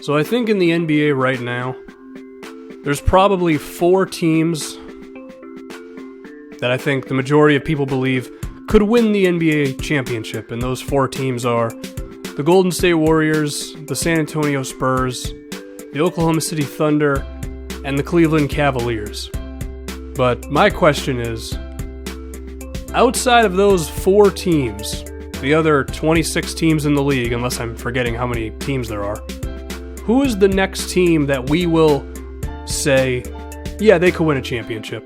So I think in the NBA right now, there's probably 4 teams that I think the majority of people believe could win the NBA championship, and those 4 teams are the Golden State Warriors, the San Antonio Spurs, the Oklahoma City Thunder, and the Cleveland Cavaliers. But my question is, outside of those 4 teams, the other 26 teams in the league, unless I'm forgetting how many teams there are, who is the next team that we will say, yeah, they could win a championship?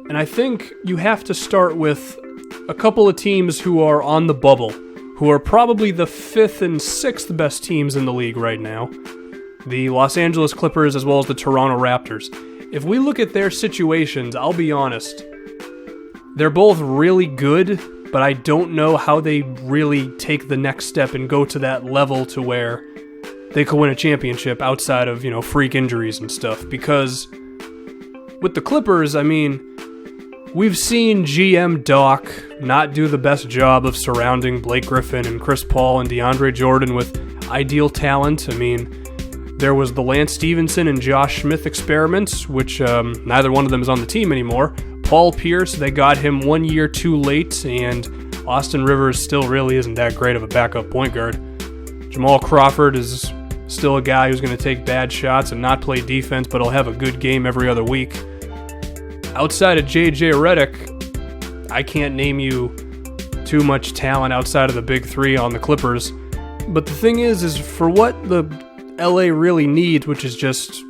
And I think you have to start with a couple of teams who are on the bubble, who are probably the 5th and 6th best teams in the league right now, the Los Angeles Clippers as well as the Toronto Raptors. If we look at their situations, I'll be honest, they're both really good, but I don't know how they really take the next step and go to that level to where they could win a championship outside of, freak injuries and stuff. Because with the Clippers, I mean, we've seen GM Doc not do the best job of surrounding Blake Griffin and Chris Paul and DeAndre Jordan with ideal talent. I mean, there was the Lance Stevenson and Josh Smith experiments, which neither one of them is on the team anymore. Paul Pierce, they got him 1 year too late, and Austin Rivers still really isn't that great of a backup point guard. Jamal Crawford is still a guy who's going to take bad shots and not play defense, but he'll have a good game every other week. Outside of J.J. Redick, I can't name you too much talent outside of the big 3 on the Clippers. But the thing is for what the LA really needs, which is just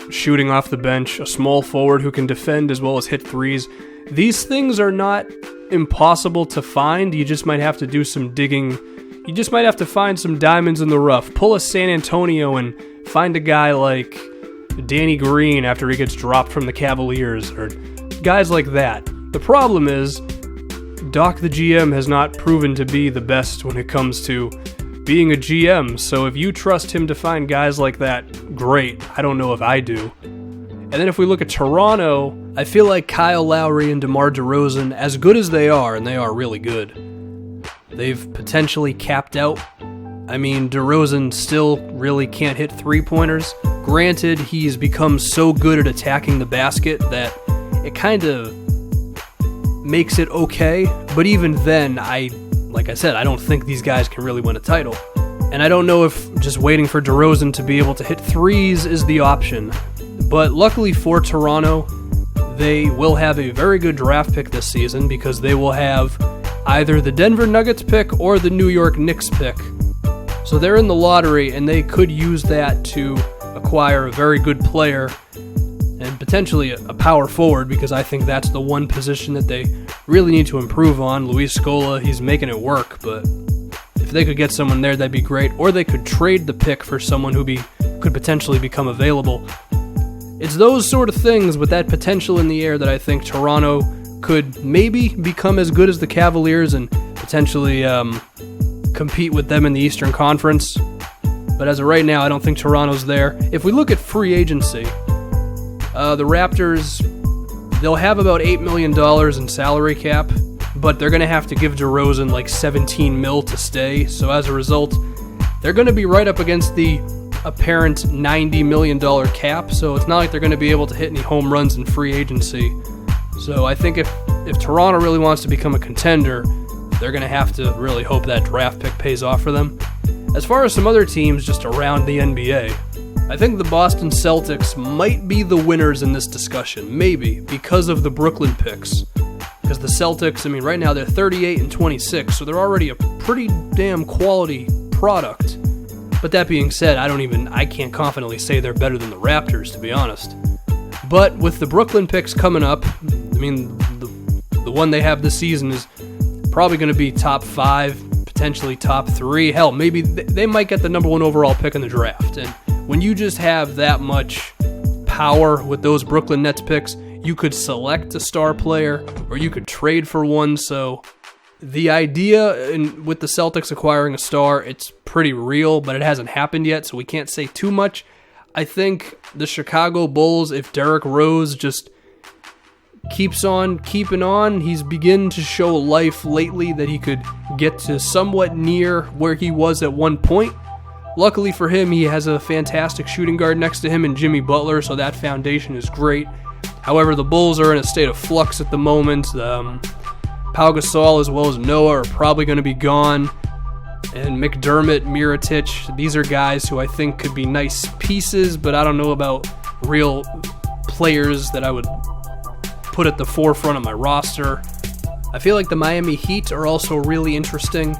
shooting off the bench, a small forward who can defend as well as hit threes, these things are not impossible to find. You just might have to do some digging. You just might have to find some diamonds in the rough. Pull a San Antonio and find a guy like Danny Green after he gets dropped from the Cavaliers, or guys like that. The problem is, Doc the GM has not proven to be the best when it comes to being a GM, so if you trust him to find guys like that, great. I don't know if I do. And then if we look at Toronto, I feel like Kyle Lowry and DeMar DeRozan, as good as they are, and they are really good, they've potentially capped out. I mean, DeRozan still really can't hit three-pointers. Granted, he's become so good at attacking the basket that it kind of makes it okay, but even then, like I said, I don't think these guys can really win a title. And I don't know if just waiting for DeRozan to be able to hit threes is the option. But luckily for Toronto, they will have a very good draft pick this season because they will have either the Denver Nuggets pick or the New York Knicks pick. So they're in the lottery, and they could use that to acquire a very good player and potentially a power forward, because I think that's the one position that they really need to improve on. Luis Scola, he's making it work, but if they could get someone there, that'd be great. Or they could trade the pick for someone who could potentially become available. It's those sort of things with that potential in the air that I think Toronto could maybe become as good as the Cavaliers and potentially compete with them in the Eastern Conference. But as of right now, I don't think Toronto's there. If we look at free agency, the Raptors, they'll have about $8 million in salary cap, but they're going to have to give DeRozan like $17 million to stay. So as a result, they're going to be right up against the apparent $90 million cap. So it's not like they're going to be able to hit any home runs in free agency. So I think if Toronto really wants to become a contender, they're going to have to really hope that draft pick pays off for them. As far as some other teams just around the NBA, I think the Boston Celtics might be the winners in this discussion, maybe, because of the Brooklyn picks. Because the Celtics, I mean, right now they're 38 and 26, so they're already a pretty damn quality product. But that being said, I can't confidently say they're better than the Raptors, to be honest. But with the Brooklyn picks coming up, I mean, the one they have this season is probably going to be top 5, potentially top 3. Hell, maybe they might get the number 1 overall pick in the draft. And when you just have that much power with those Brooklyn Nets picks, you could select a star player or you could trade for one. So the idea with the Celtics acquiring a star, it's pretty real, but it hasn't happened yet, so we can't say too much. I think the Chicago Bulls, if Derrick Rose just keeps on keeping on, he's beginning to show life lately that he could get to somewhat near where he was at one point. Luckily for him, he has a fantastic shooting guard next to him in Jimmy Butler, so that foundation is great. However, the Bulls are in a state of flux at the moment. Pau Gasol as well as Noah are probably going to be gone. And McDermott, Mirotic, these are guys who I think could be nice pieces, but I don't know about real players that I would put at the forefront of my roster. I feel like the Miami Heat are also really interesting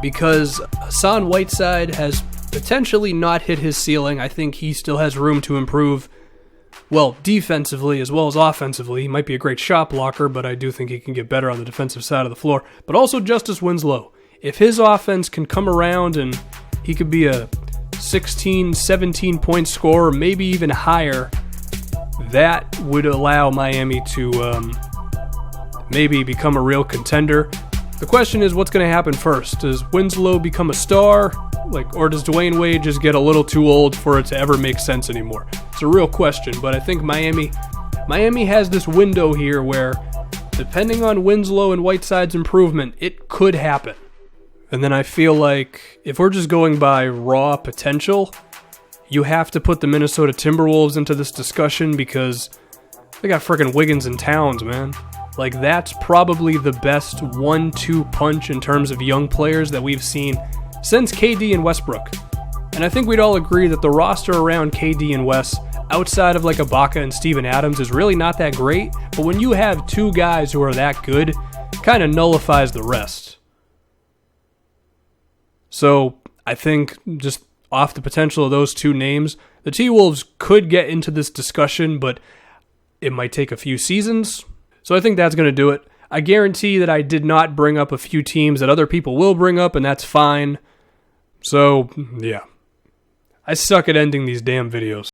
because Hassan Whiteside has potentially not hit his ceiling. I think he still has room to improve, well, defensively as well as offensively. He might be a great shot blocker, but I do think he can get better on the defensive side of the floor. But also Justice Winslow. If his offense can come around and he could be a 16, 17-point scorer, maybe even higher, that would allow Miami to maybe become a real contender. The question is, what's going to happen first? Does Winslow become a star? Or does Dwayne Wade just get a little too old for it to ever make sense anymore? It's a real question, but I think Miami has this window here where, depending on Winslow and Whiteside's improvement, it could happen. And then I feel like if we're just going by raw potential, you have to put the Minnesota Timberwolves into this discussion because they got freaking Wiggins and Towns, man. That's probably the best 1-2 punch in terms of young players that we've seen since KD and Westbrook. And I think we'd all agree that the roster around KD and West, outside of Ibaka and Steven Adams, is really not that great. But when you have two guys who are that good, it kind of nullifies the rest. So I think just off the potential of those two names, the T-Wolves could get into this discussion, but it might take a few seasons. So I think that's going to do it. I guarantee that I did not bring up a few teams that other people will bring up, and that's fine. So, yeah. I suck at ending these damn videos.